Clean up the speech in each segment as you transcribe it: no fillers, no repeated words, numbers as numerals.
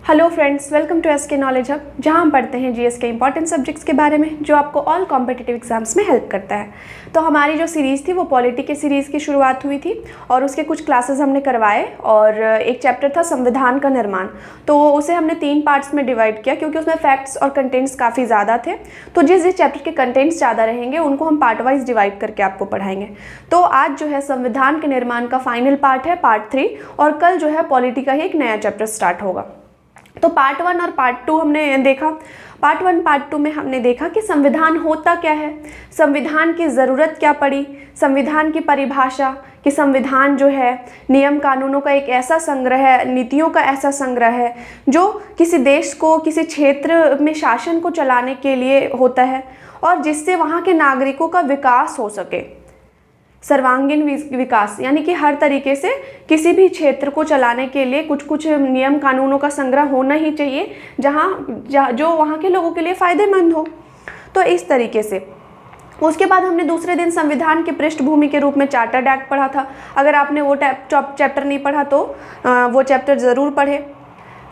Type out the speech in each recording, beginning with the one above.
Hello friends, welcome to SK knowledge hub, जहां हम पढ़ते हैं जीएस के इंपॉर्टेंट सब्जेक्ट्स के बारे में जो आपको ऑल कॉम्पिटिटिव एग्जाम्स में हेल्प करता है। तो हमारी जो सीरीज़ थी वो पॉलिटी के सीरीज़ की शुरुआत हुई थी और उसके कुछ क्लासेस हमने करवाए और एक चैप्टर था संविधान का निर्माण। तो उसे हमने 3 पार्ट्स में डिवाइड किया क्योंकि उसमें फैक्ट्स और कंटेंट्स काफ़ी ज़्यादा थे। तो जिस चैप्टर के कंटेंट्स ज़्यादा रहेंगे उनको हम पार्ट वाइज डिवाइड करके आपको पढ़ाएंगे। तो आज जो है संविधान के निर्माण का फाइनल पार्ट है, पार्ट 3, और कल जो है पॉलिटी का ही एक नया चैप्टर स्टार्ट होगा। तो पार्ट 1 और पार्ट 2 हमने देखा। पार्ट 1 पार्ट 2 में हमने देखा कि संविधान होता क्या है, संविधान की ज़रूरत क्या पड़ी, संविधान की परिभाषा, कि संविधान जो है नियम कानूनों का एक ऐसा संग्रह है, नीतियों का ऐसा संग्रह है जो किसी देश को, किसी क्षेत्र में शासन को चलाने के लिए होता है और जिससे वहाँ के नागरिकों का विकास हो सके, सर्वांगीण विकास, यानी कि हर तरीके से किसी भी क्षेत्र को चलाने के लिए कुछ कुछ नियम कानूनों का संग्रह होना ही चाहिए जो वहाँ के लोगों के लिए फ़ायदेमंद हो। तो इस तरीके से उसके बाद हमने दूसरे दिन संविधान की पृष्ठभूमि के रूप में चार्टर्ड एक्ट पढ़ा था। अगर आपने वो चैप्टर नहीं पढ़ा तो वो चैप्टर ज़रूर पढ़े।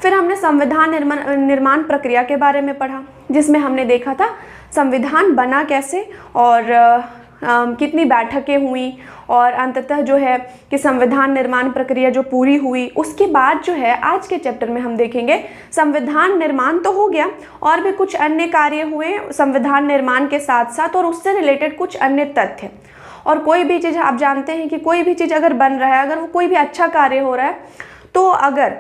फिर हमने संविधान निर्माण प्रक्रिया के बारे में पढ़ा, जिसमें हमने देखा था संविधान बना कैसे और कितनी बैठकें हुई और अंततः जो है कि संविधान निर्माण प्रक्रिया जो पूरी हुई। उसके बाद जो है आज के चैप्टर में हम देखेंगे संविधान निर्माण तो हो गया और भी कुछ अन्य कार्य हुए संविधान निर्माण के साथ साथ, और उससे रिलेटेड कुछ अन्य तथ्य। और कोई भी चीज़, आप जानते हैं कि कोई भी चीज़ अगर बन रहा है, अगर वो कोई भी अच्छा कार्य हो रहा है, तो अगर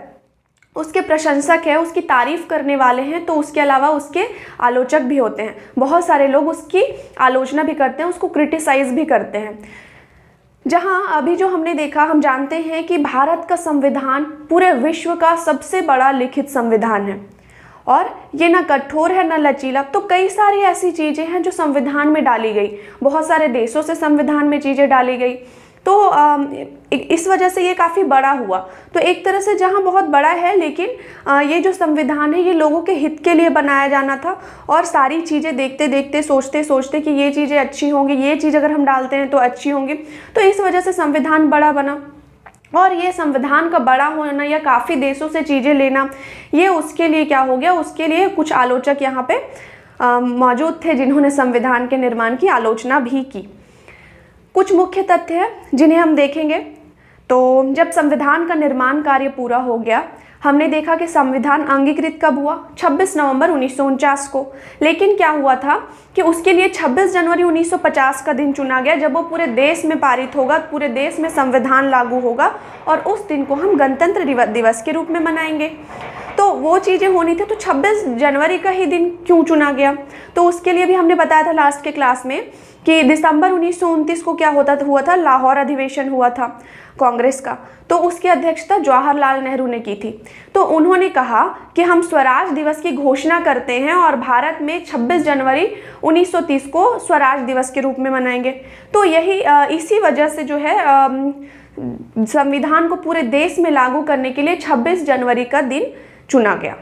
उसके प्रशंसक है, उसकी तारीफ़ करने वाले हैं, तो उसके अलावा उसके आलोचक भी होते हैं। बहुत सारे लोग उसकी आलोचना भी करते हैं, उसको क्रिटिसाइज़ भी करते हैं। जहां अभी जो हमने देखा, हम जानते हैं कि भारत का संविधान पूरे विश्व का सबसे बड़ा लिखित संविधान है और ये ना कठोर है ना लचीला। तो कई सारी ऐसी चीज़ें हैं जो संविधान में डाली गई, बहुत सारे देशों से संविधान में चीज़ें डाली गई। तो इस वजह से ये काफ़ी बड़ा हुआ। तो एक तरह से जहाँ बहुत बड़ा है, लेकिन ये जो संविधान है ये लोगों के हित के लिए बनाया जाना था और सारी चीज़ें देखते देखते सोचते सोचते कि ये चीज़ें अच्छी होंगी, ये चीज़ अगर हम डालते हैं तो अच्छी होंगी, तो इस वजह से संविधान बड़ा बना। और ये संविधान का बड़ा होना या काफ़ी देशों से चीज़ें लेना, ये उसके लिए क्या हो गया, उसके लिए कुछ आलोचक यहाँ पे मौजूद थे जिन्होंने संविधान के निर्माण की आलोचना भी की। कुछ मुख्य तथ्य हैं जिन्हें हम देखेंगे। तो जब संविधान का निर्माण कार्य पूरा हो गया, हमने देखा कि संविधान अंगीकृत कब हुआ, 26 नवंबर 1949 को। लेकिन क्या हुआ था कि उसके लिए 26 जनवरी 1950 का दिन चुना गया, जब वो पूरे देश में पारित होगा, पूरे देश में संविधान लागू होगा और उस दिन को हम गणतंत्र दिवस के रूप में मनाएंगे। तो वो चीज़ें होनी थी, तो 26 जनवरी का ही दिन क्यों चुना गया, तो उसके लिए भी हमने बताया था लास्ट के क्लास में कि दिसंबर 1929 को क्या हुआ था, लाहौर अधिवेशन हुआ था कांग्रेस का। तो उसकी अध्यक्षता जवाहरलाल नेहरू ने की थी। तो उन्होंने कहा कि हम स्वराज दिवस की घोषणा करते हैं और भारत में 26 जनवरी 1930 को स्वराज दिवस के रूप में मनाएंगे। तो यही इसी वजह से जो है संविधान को पूरे देश में लागू करने के लिए 26 जनवरी का दिन चुना गया।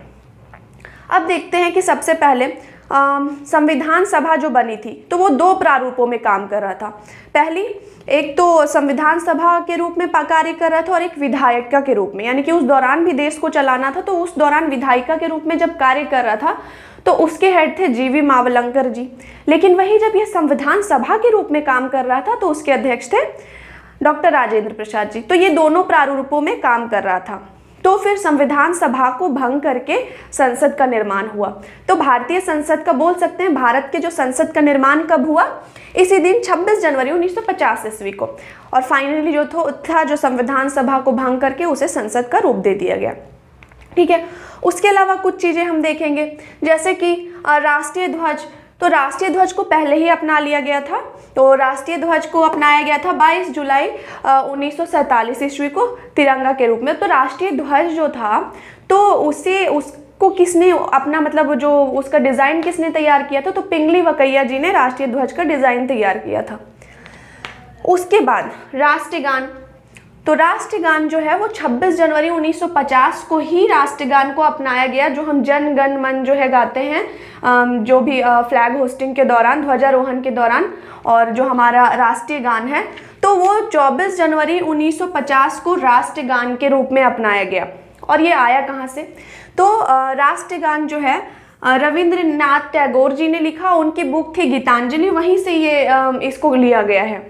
अब देखते हैं कि सबसे पहले संविधान सभा जो बनी थी, तो वो 2 प्रारूपों में काम कर रहा था। पहली, एक तो संविधान सभा के रूप में कार्य कर रहा था और एक विधायिका के रूप में, यानी कि उस दौरान भी देश को चलाना था, तो उस दौरान विधायिका के रूप में जब कार्य कर रहा था तो उसके हेड थे जीवी मावलंकर जी। लेकिन वही जब ये संविधान सभा के रूप में काम कर रहा था तो उसके अध्यक्ष थे डॉक्टर राजेंद्र प्रसाद जी। तो ये दोनों प्रारूपों में काम कर रहा था। तो फिर संविधान सभा को भंग करके संसद का निर्माण हुआ। तो भारतीय संसद का बोल सकते हैं, भारत के जो संसद का निर्माण कब हुआ, इसी दिन 26 जनवरी 1950 ईस्वी को। और फाइनली जो संविधान सभा को भंग करके उसे संसद का रूप दे दिया गया। ठीक है। उसके अलावा कुछ चीज़ें हम देखेंगे, जैसे कि राष्ट्रीय ध्वज। तो राष्ट्रीय ध्वज को पहले ही अपना लिया गया था। तो राष्ट्रीय ध्वज को अपनाया गया था 22 जुलाई 1947 ईस्वी को तिरंगा के रूप में। तो राष्ट्रीय ध्वज जो था, तो उसको किसने अपना, मतलब जो उसका डिज़ाइन किसने तैयार किया था, तो पिंगली वकैया जी ने राष्ट्रीय ध्वज का डिज़ाइन तैयार किया था। उसके बाद राष्ट्रगान। तो राष्ट्रगान जो है वो 26 जनवरी 1950 को ही राष्ट्रगान को अपनाया गया, जो हम जन गण मन जो है गाते हैं जो भी फ्लैग होस्टिंग के दौरान, ध्वजारोहण के दौरान, और जो हमारा राष्ट्रीय गान है, तो वो 24 जनवरी 1950 को राष्ट्रगान के रूप में अपनाया गया। और ये आया कहाँ से, तो राष्ट्रगान जो है रविंद्रनाथ टैगोर जी ने लिखा, उनकी बुक थी गीतांजलि, वहीं से ये इसको लिया गया है।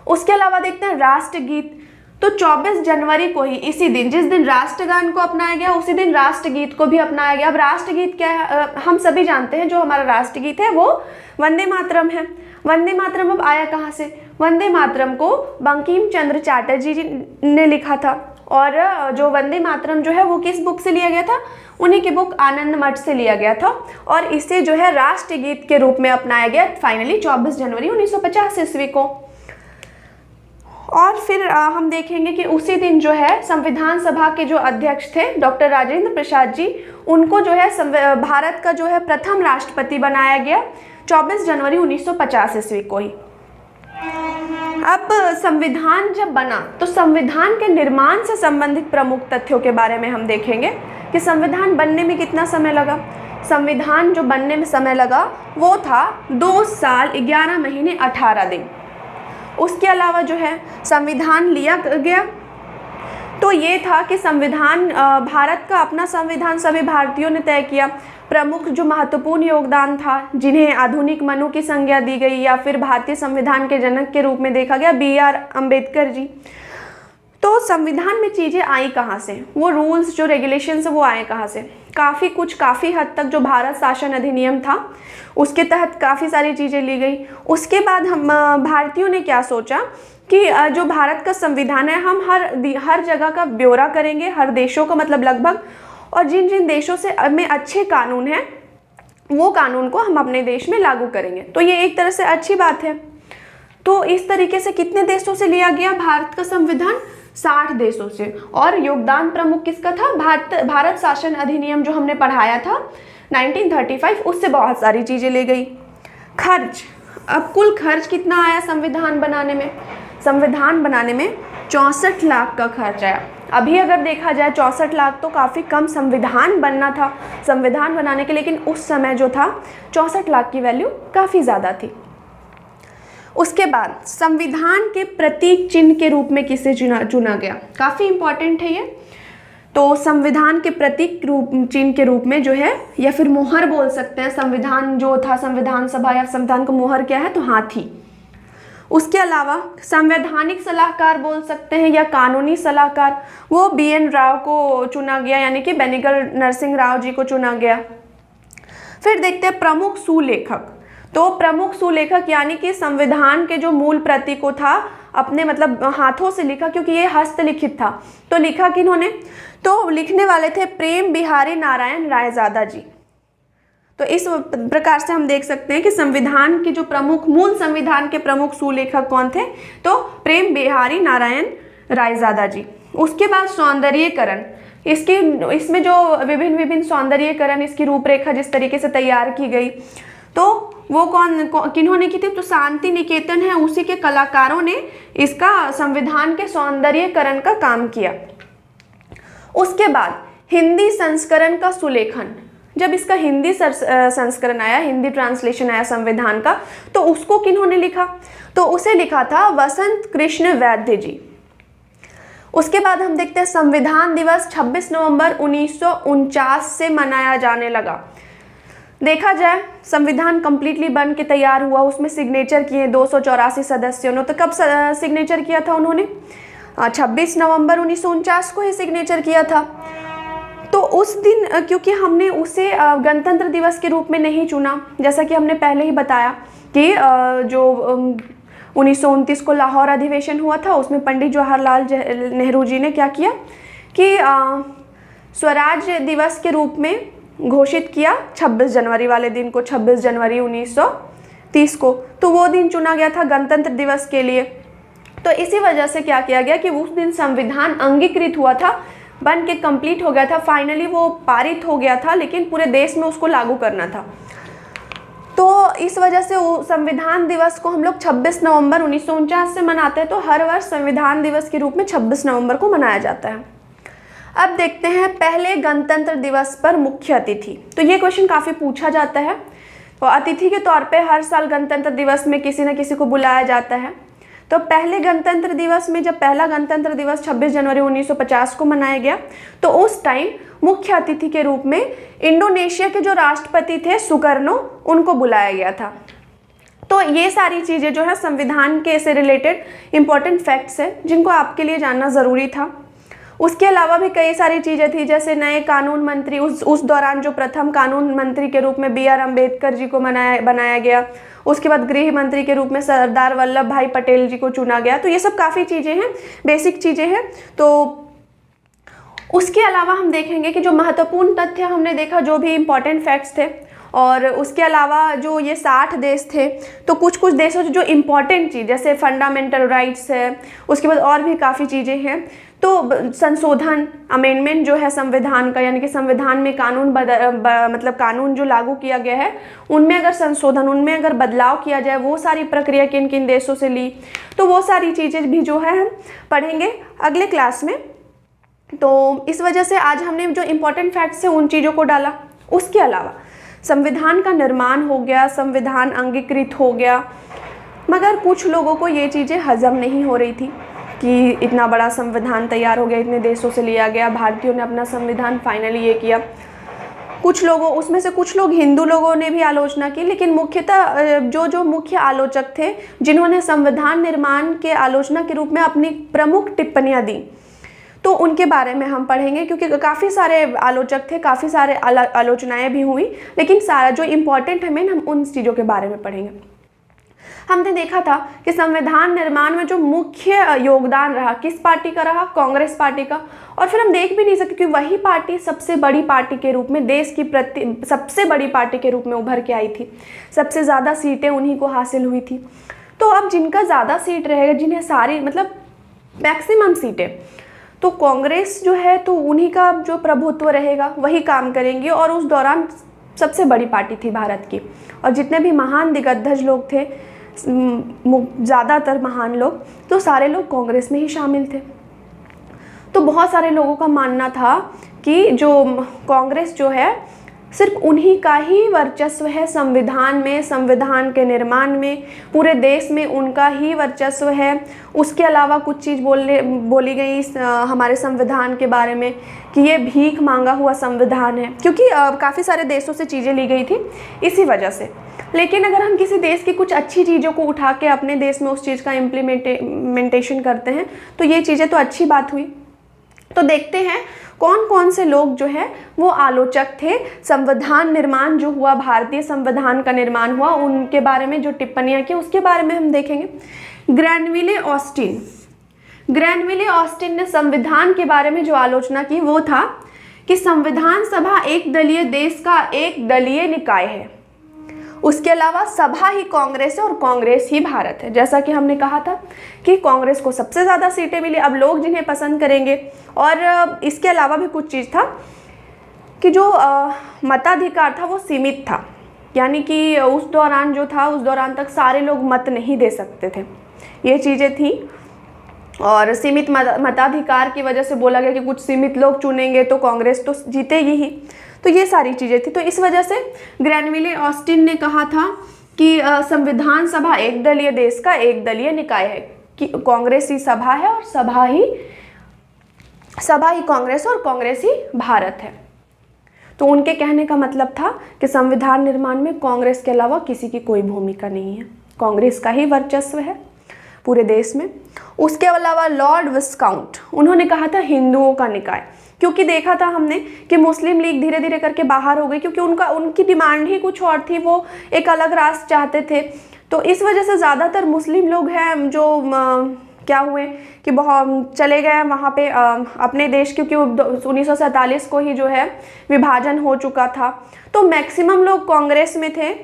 उसके अलावा देखते हैं राष्ट्रगीत। तो 24 जनवरी को ही, इसी दिन जिस दिन राष्ट्रगान को अपनाया गया उसी दिन राष्ट्रगीत को भी अपनाया गया। अब राष्ट्रगीत क्या है, हम सभी जानते हैं जो हमारा राष्ट्रगीत है वो वंदे मातरम है। वंदे मातरम अब आया कहाँ से? वंदे मातरम को बंकिम चंद्र चटर्जी जी ने लिखा था, और जो वंदे मातरम जो है वो किस बुक से लिया गया था? उन्हीं की बुक आनंद मठ से लिया गया था, और इसे जो है राष्ट्रगीत के रूप में अपनाया गया फाइनली 24 जनवरी 1950 ईस्वी को। और फिर हम देखेंगे कि उसी दिन जो है संविधान सभा के जो अध्यक्ष थे डॉक्टर राजेंद्र प्रसाद जी, उनको जो है भारत का जो है प्रथम राष्ट्रपति बनाया गया 24 जनवरी 1950 ईस्वी को ही। अब संविधान जब बना तो संविधान के निर्माण से संबंधित प्रमुख तथ्यों के बारे में हम देखेंगे कि संविधान बनने में कितना समय लगा। संविधान जो बनने में समय लगा वो था 2 साल 11 महीने 18 दिन। उसके अलावा जो है संविधान लिया गया तो ये था कि संविधान भारत का अपना संविधान सभी भारतीयों ने तय किया। प्रमुख जो महत्वपूर्ण योगदान था, जिन्हें आधुनिक मनु की संज्ञा दी गई या फिर भारतीय संविधान के जनक के रूप में देखा गया, BR अम्बेडकर जी। तो संविधान में चीज़ें आई कहाँ से? वो रूल्स जो रेगुलेशंस वो आए कहाँ से? काफ़ी हद तक जो भारत शासन अधिनियम था उसके तहत काफ़ी सारी चीज़ें ली गई। उसके बाद हम भारतीयों ने क्या सोचा कि जो भारत का संविधान है हम हर जगह का ब्यौरा करेंगे, हर देशों का मतलब लगभग, और जिन जिन देशों से में अच्छे कानून हैं वो कानून को हम अपने देश में लागू करेंगे। तो ये एक तरह से अच्छी बात है। तो इस तरीके से कितने देशों से लिया गया भारत का संविधान? 60 देशों से। और योगदान प्रमुख किसका था? भारत शासन अधिनियम जो हमने पढ़ाया था 1935, उससे बहुत सारी चीज़ें ले गई। खर्च, अब कुल खर्च कितना आया संविधान बनाने में? संविधान बनाने में 64 लाख का खर्च आया। अभी अगर देखा जाए 64 लाख तो काफ़ी कम संविधान बनना था संविधान बनाने के, लेकिन उस समय जो था 64 लाख की वैल्यू काफ़ी ज़्यादा थी। उसके बाद संविधान के प्रतीक चिन्ह के रूप में किसे चुना गया? काफ़ी इंपॉर्टेंट है ये। तो संविधान के प्रतीक चिन्ह के रूप में जो है, या फिर मोहर बोल सकते हैं, संविधान जो था संविधान सभा या संविधान का मोहर क्या है? तो हाथी। उसके अलावा संवैधानिक सलाहकार बोल सकते हैं या कानूनी सलाहकार, वो BN राव को चुना गया, यानी कि बेनेगल नरसिंह राव जी को चुना गया। फिर देखते हैं प्रमुख सुलेखक। तो प्रमुख सुलेखक यानी कि संविधान के जो मूल प्रति को था अपने मतलब हाथों से लिखा, क्योंकि ये हस्तलिखित था, तो लिखा किन्होंने? तो लिखने वाले थे प्रेम बिहारी नारायण रायजादा जी। तो इस प्रकार से हम देख सकते हैं कि संविधान के जो प्रमुख मूल संविधान के प्रमुख सुलेखक कौन थे? तो प्रेम बिहारी नारायण रायजादा जी। उसके बाद सौंदर्यीकरण, इसमें जो विभिन्न सौंदर्यीकरण, इसकी रूपरेखा जिस तरीके से तैयार की गई, तो वो किन्होंने की थी? तो शांति निकेतन है, उसी के कलाकारों ने इसका संविधान के सौंदर्यीकरण का काम किया। उसके बाद हिंदी संस्करण का सुलेखन, जब इसका हिंदी संस्करण आया, हिंदी ट्रांसलेशन आया संविधान का, तो उसको किन्होंने लिखा? तो उसे लिखा था वसंत कृष्ण वैद्य जी। उसके बाद हम देखते हैं संविधान दिवस 26 नवंबर 1949 से मनाया जाने लगा। देखा जाए संविधान कंप्लीटली बन के तैयार हुआ, उसमें सिग्नेचर किए 284 सदस्यों ने। तो कब सिग्नेचर किया था उन्होंने? 26 नवंबर 1949 को ही सिग्नेचर किया था। तो उस दिन क्योंकि हमने उसे गणतंत्र दिवस के रूप में नहीं चुना, जैसा कि हमने पहले ही बताया कि जो 1929 को लाहौर अधिवेशन हुआ था, उसमें पंडित जवाहरलाल नेहरू जी ने क्या किया कि स्वराज्य दिवस के रूप में घोषित किया 26 जनवरी वाले दिन को, 26 जनवरी 1930 को। तो वो दिन चुना गया था गणतंत्र दिवस के लिए। तो इसी वजह से क्या किया गया कि उस दिन संविधान अंगीकृत हुआ था, बन के कंप्लीट हो गया था, फाइनली वो पारित हो गया था, लेकिन पूरे देश में उसको लागू करना था। तो इस वजह से संविधान दिवस को हम लोग 26 नवंबर 1949 से मनाते हैं। तो हर वर्ष संविधान दिवस के रूप में 26 नवंबर को मनाया जाता है। अब देखते हैं पहले गणतंत्र दिवस पर मुख्य अतिथि। तो ये क्वेश्चन काफ़ी पूछा जाता है। तो अतिथि के तौर पे हर साल गणतंत्र दिवस में किसी न किसी को बुलाया जाता है। तो पहले गणतंत्र दिवस में, जब पहला गणतंत्र दिवस 26 जनवरी 1950 को मनाया गया, तो उस टाइम मुख्य अतिथि के रूप में इंडोनेशिया के जो राष्ट्रपति थे सुकर्नो, उनको बुलाया गया था। तो ये सारी चीज़ें जो है संविधान के से रिलेटेड इंपॉर्टेंट फैक्ट्स हैं जिनको आपके लिए जानना ज़रूरी था। उसके अलावा भी कई सारी चीज़ें थी, जैसे नए कानून मंत्री, उस दौरान जो प्रथम कानून मंत्री के रूप में BR अम्बेडकर जी को बनाया गया। उसके बाद गृह मंत्री के रूप में सरदार वल्लभ भाई पटेल जी को चुना गया। तो ये सब काफ़ी चीज़ें हैं, बेसिक चीज़ें हैं। तो उसके अलावा हम देखेंगे कि जो महत्वपूर्ण तथ्य हमने देखा, जो भी इम्पॉर्टेंट फैक्ट्स थे, और उसके अलावा जो ये 60 देश थे, तो कुछ कुछ देशों जो इम्पॉर्टेंट चीज़ जैसे फंडामेंटल राइट्स है, उसके बाद और भी काफ़ी चीज़ें हैं। तो संशोधन, अमेंडमेंट जो है संविधान का, यानी कि संविधान में कानून मतलब कानून जो लागू किया गया है उनमें अगर संशोधन, उनमें अगर बदलाव किया जाए, वो सारी प्रक्रिया किन किन देशों से ली, तो वो सारी चीज़ें भी जो है हम पढ़ेंगे अगले क्लास में। तो इस वजह से आज हमने जो इम्पोर्टेंट फैक्ट्स है उन चीज़ों को डाला। उसके अलावा संविधान का निर्माण हो गया, संविधान अंगीकृत हो गया, मगर कुछ लोगों को ये चीज़ें हजम नहीं हो रही थी कि इतना बड़ा संविधान तैयार हो गया, इतने देशों से लिया गया, भारतीयों ने अपना संविधान फाइनली ये किया। कुछ लोगों, उसमें से कुछ लोग हिंदू लोगों ने भी आलोचना की, लेकिन मुख्यतः जो मुख्य आलोचक थे जिन्होंने संविधान निर्माण के आलोचना के रूप में अपनी प्रमुख टिप्पणियाँ दी, तो उनके बारे में हम पढ़ेंगे, क्योंकि काफ़ी सारे आलोचक थे, काफ़ी सारे आलोचनाएँ भी हुई, लेकिन सारा जो इम्पोर्टेंट है मेन, हम उन चीज़ों के बारे में पढ़ेंगे। हमने देखा था कि संविधान निर्माण में जो मुख्य योगदान रहा किस पार्टी का रहा, कांग्रेस पार्टी का। और फिर हम देख भी नहीं सकते कि वही पार्टी सबसे बड़ी पार्टी के रूप में, देश की सबसे बड़ी पार्टी के रूप में उभर के आई थी। सबसे ज़्यादा सीटें उन्हीं को हासिल हुई थी। तो अब जिनका ज़्यादा सीट रहेगा, जिन्हें सारी मतलब मैक्सिमम सीटें, तो कांग्रेस जो है तो उन्हीं का जो प्रभुत्व रहेगा, वही काम करेंगे। और उस दौरान सबसे बड़ी पार्टी थी भारत की, और जितने भी महान दिग्गज लोग थे, ज़्यादातर महान लोग, तो सारे लोग कांग्रेस में ही शामिल थे। तो बहुत सारे लोगों का मानना था कि जो कांग्रेस जो है सिर्फ उन्हीं का ही वर्चस्व है संविधान में, संविधान के निर्माण में, पूरे देश में उनका ही वर्चस्व है। उसके अलावा कुछ चीज़ बोली गई हमारे संविधान के बारे में कि ये भीख मांगा हुआ संविधान है, क्योंकि काफ़ी सारे देशों से चीज़ें ली गई थी इसी वजह से। लेकिन अगर हम किसी देश की कुछ अच्छी चीज़ों को उठा के अपने देश में उस चीज़ का इम्प्लीमेंटेशन करते हैं, तो ये चीज़ें तो अच्छी बात हुई। तो देखते हैं कौन कौन से लोग जो है वो आलोचक थे। संविधान निर्माण जो हुआ, भारतीय संविधान का निर्माण हुआ, उनके बारे में जो टिप्पणियाँ की उसके बारे में हम देखेंगे। ग्रैनविले ऑस्टिन ने संविधान के बारे में जो आलोचना की वो था कि संविधान सभा एक दलीय देश का एक दलीय निकाय है। उसके अलावा सभा ही कांग्रेस है और कांग्रेस ही भारत है। जैसा कि हमने कहा था कि कांग्रेस को सबसे ज़्यादा सीटें मिली, अब लोग जिन्हें पसंद करेंगे। और इसके अलावा भी कुछ चीज़ था कि जो मताधिकार था वो सीमित था, यानी कि उस दौरान जो था, उस दौरान तक सारे लोग मत नहीं दे सकते थे, ये चीज़ें थी। और सीमित मताधिकार की वजह से बोला गया कि कुछ सीमित लोग चुनेंगे तो कांग्रेस तो जीतेगी ही। तो ये सारी चीज़ें थी। तो इस वजह से ग्रैनविले ऑस्टिन ने कहा था कि संविधान सभा एक दलीय देश का एक दलीय निकाय है, कि कांग्रेस ही सभा है और सभा ही कांग्रेस और कांग्रेस ही भारत है। तो उनके कहने का मतलब था कि संविधान निर्माण में कांग्रेस के अलावा किसी की कोई भूमिका नहीं है, कांग्रेस का ही वर्चस्व है पूरे देश में। उसके अलावा लॉर्ड विस्काउंट, उन्होंने कहा था हिंदुओं का निकाय, क्योंकि देखा था हमने कि मुस्लिम लीग धीरे धीरे करके बाहर हो गई, क्योंकि उनकी डिमांड ही कुछ और थी, वो एक अलग राष्ट्र चाहते थे। तो इस वजह से ज़्यादातर मुस्लिम लोग हैं जो क्या हुए कि बहुत चले गए वहाँ पे अपने देश, क्योंकि 1947 को ही जो है विभाजन हो चुका था। तो मैक्सिमम लोग कांग्रेस में थे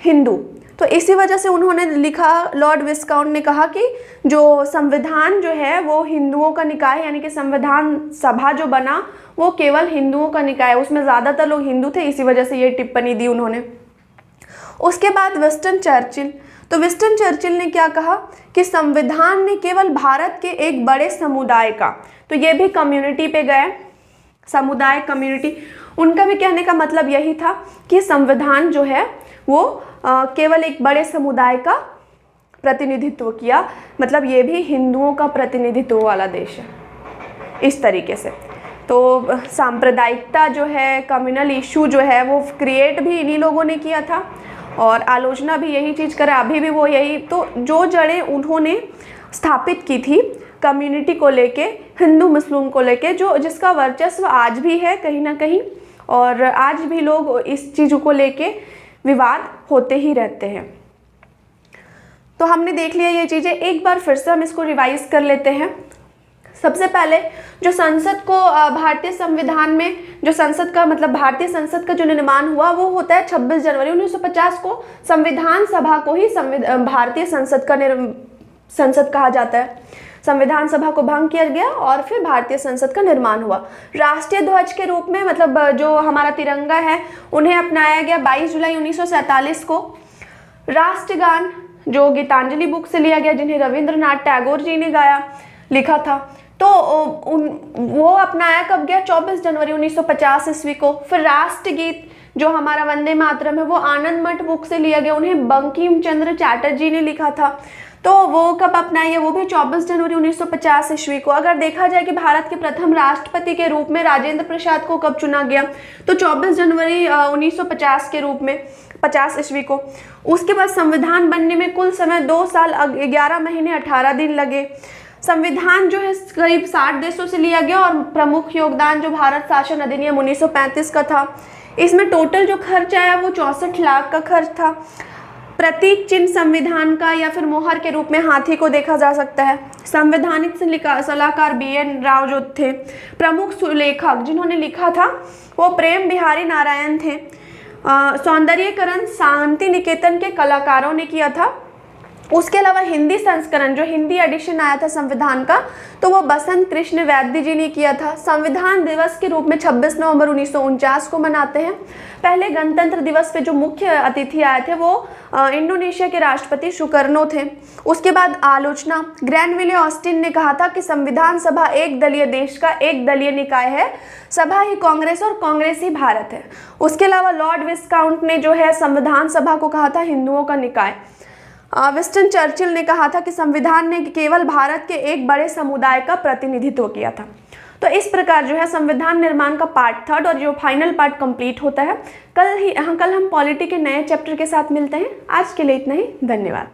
हिंदू। तो इसी वजह से उन्होंने लिखा, लॉर्ड विस्काउंट ने कहा कि जो संविधान जो है वो हिंदुओं का निकाय है, यानी कि संविधान सभा जो बना वो केवल हिंदुओं का निकाय है, उसमें ज़्यादातर लोग हिंदू थे, इसी वजह से ये टिप्पणी दी उन्होंने। उसके बाद विंस्टन चर्चिल, तो विंस्टन चर्चिल ने क्या कहा कि संविधान ने केवल भारत के एक बड़े समुदाय का, तो ये भी कम्युनिटी पे गए, समुदाय कम्युनिटी, उनका भी कहने का मतलब यही था कि संविधान जो है वो केवल एक बड़े समुदाय का प्रतिनिधित्व किया, मतलब ये भी हिंदुओं का प्रतिनिधित्व वाला देश है, इस तरीके से। तो सांप्रदायिकता जो है, कम्युनल इशू जो है वो क्रिएट भी इन्हीं लोगों ने किया था और आलोचना भी यही चीज़ करे, अभी भी वो यही। तो जो जड़ें उन्होंने स्थापित की थी कम्युनिटी को लेके, हिंदू मुस्लिम को लेके, जो जिसका वर्चस्व आज भी है कहीं ना कहीं, और आज भी लोग इस चीज़ों को लेके विवाद होते ही रहते हैं। तो हमने देख लिया ये चीज़ें, एक बार फिर से हम इसको रिवाइज कर लेते हैं। सबसे पहले जो संसद को भारतीय संविधान में, जो संसद का मतलब भारतीय संसद का जो निर्माण हुआ वो होता है 26 जनवरी 1950 को। संविधान सभा को ही भारतीय संसद का संसद कहा जाता है। संविधान सभा को भंग किया गया और फिर भारतीय संसद का निर्माण हुआ। राष्ट्रीय ध्वज के रूप में मतलब जो हमारा तिरंगा है उन्हें अपनाया गया 22 जुलाई 1947 को। राष्ट्रगान जो गीतांजलि बुक से लिया गया, जिन्हें रविंद्रनाथ टैगोर जी ने लिखा था, तो वो अपनाया कब गया? 24 जनवरी 1950 ईस्वी को। फिर राष्ट्रगीत जो हमारा वंदे मातरम है वो आनंद मठ बुक से लिया गया, उन्हें बंकिम चंद्र चटर्जी ने लिखा था, तो वो कब अपनाई है? वो भी 24 जनवरी 1950 ईस्वी को। अगर देखा जाए कि भारत के प्रथम राष्ट्रपति के रूप में राजेंद्र प्रसाद को कब चुना गया, तो 24 जनवरी 1950 के रूप में 50 ईस्वी को। उसके बाद संविधान बनने में कुल समय 2 साल 11 महीने 18 दिन लगे। संविधान जो है करीब 60 देशों से लिया गया और प्रमुख योगदान जो भारत शासन अधिनियम 1935 का था। इसमें टोटल जो खर्च आया वो 64 लाख का खर्च था। प्रतीक चिन्ह संविधान का या फिर मोहर के रूप में हाथी को देखा जा सकता है। संवैधानिक सलाहकार BN राव जो थे। प्रमुख सुलेखक जिन्होंने लिखा था वो प्रेम बिहारी नारायण थे। सौंदर्यीकरण शांति निकेतन के कलाकारों ने किया था। उसके अलावा हिंदी संस्करण जो हिंदी एडिशन आया था संविधान का, तो वो बसंत कृष्ण वैद्य जी ने किया था। संविधान दिवस के रूप में 26 नवंबर 1949 को मनाते हैं। पहले गणतंत्र दिवस पे जो मुख्य अतिथि आए थे वो इंडोनेशिया के राष्ट्रपति सुकर्नो थे। उसके बाद आलोचना, ग्रैनविले ऑस्टिन ने कहा था कि संविधान सभा एक दलीय देश का एक दलीय निकाय है, सभा ही कांग्रेस और कांग्रेस ही भारत है। उसके अलावा लॉर्ड विस्काउंट ने जो है संविधान सभा को कहा था हिंदुओं का निकाय। विंस्टन चर्चिल ने कहा था कि संविधान ने केवल भारत के एक बड़े समुदाय का प्रतिनिधित्व किया था। तो इस प्रकार जो है संविधान निर्माण का पार्ट 3 और जो फाइनल पार्ट कंप्लीट होता है। कल हम पॉलिटी के नए चैप्टर के साथ मिलते हैं। आज के लिए इतना ही, धन्यवाद।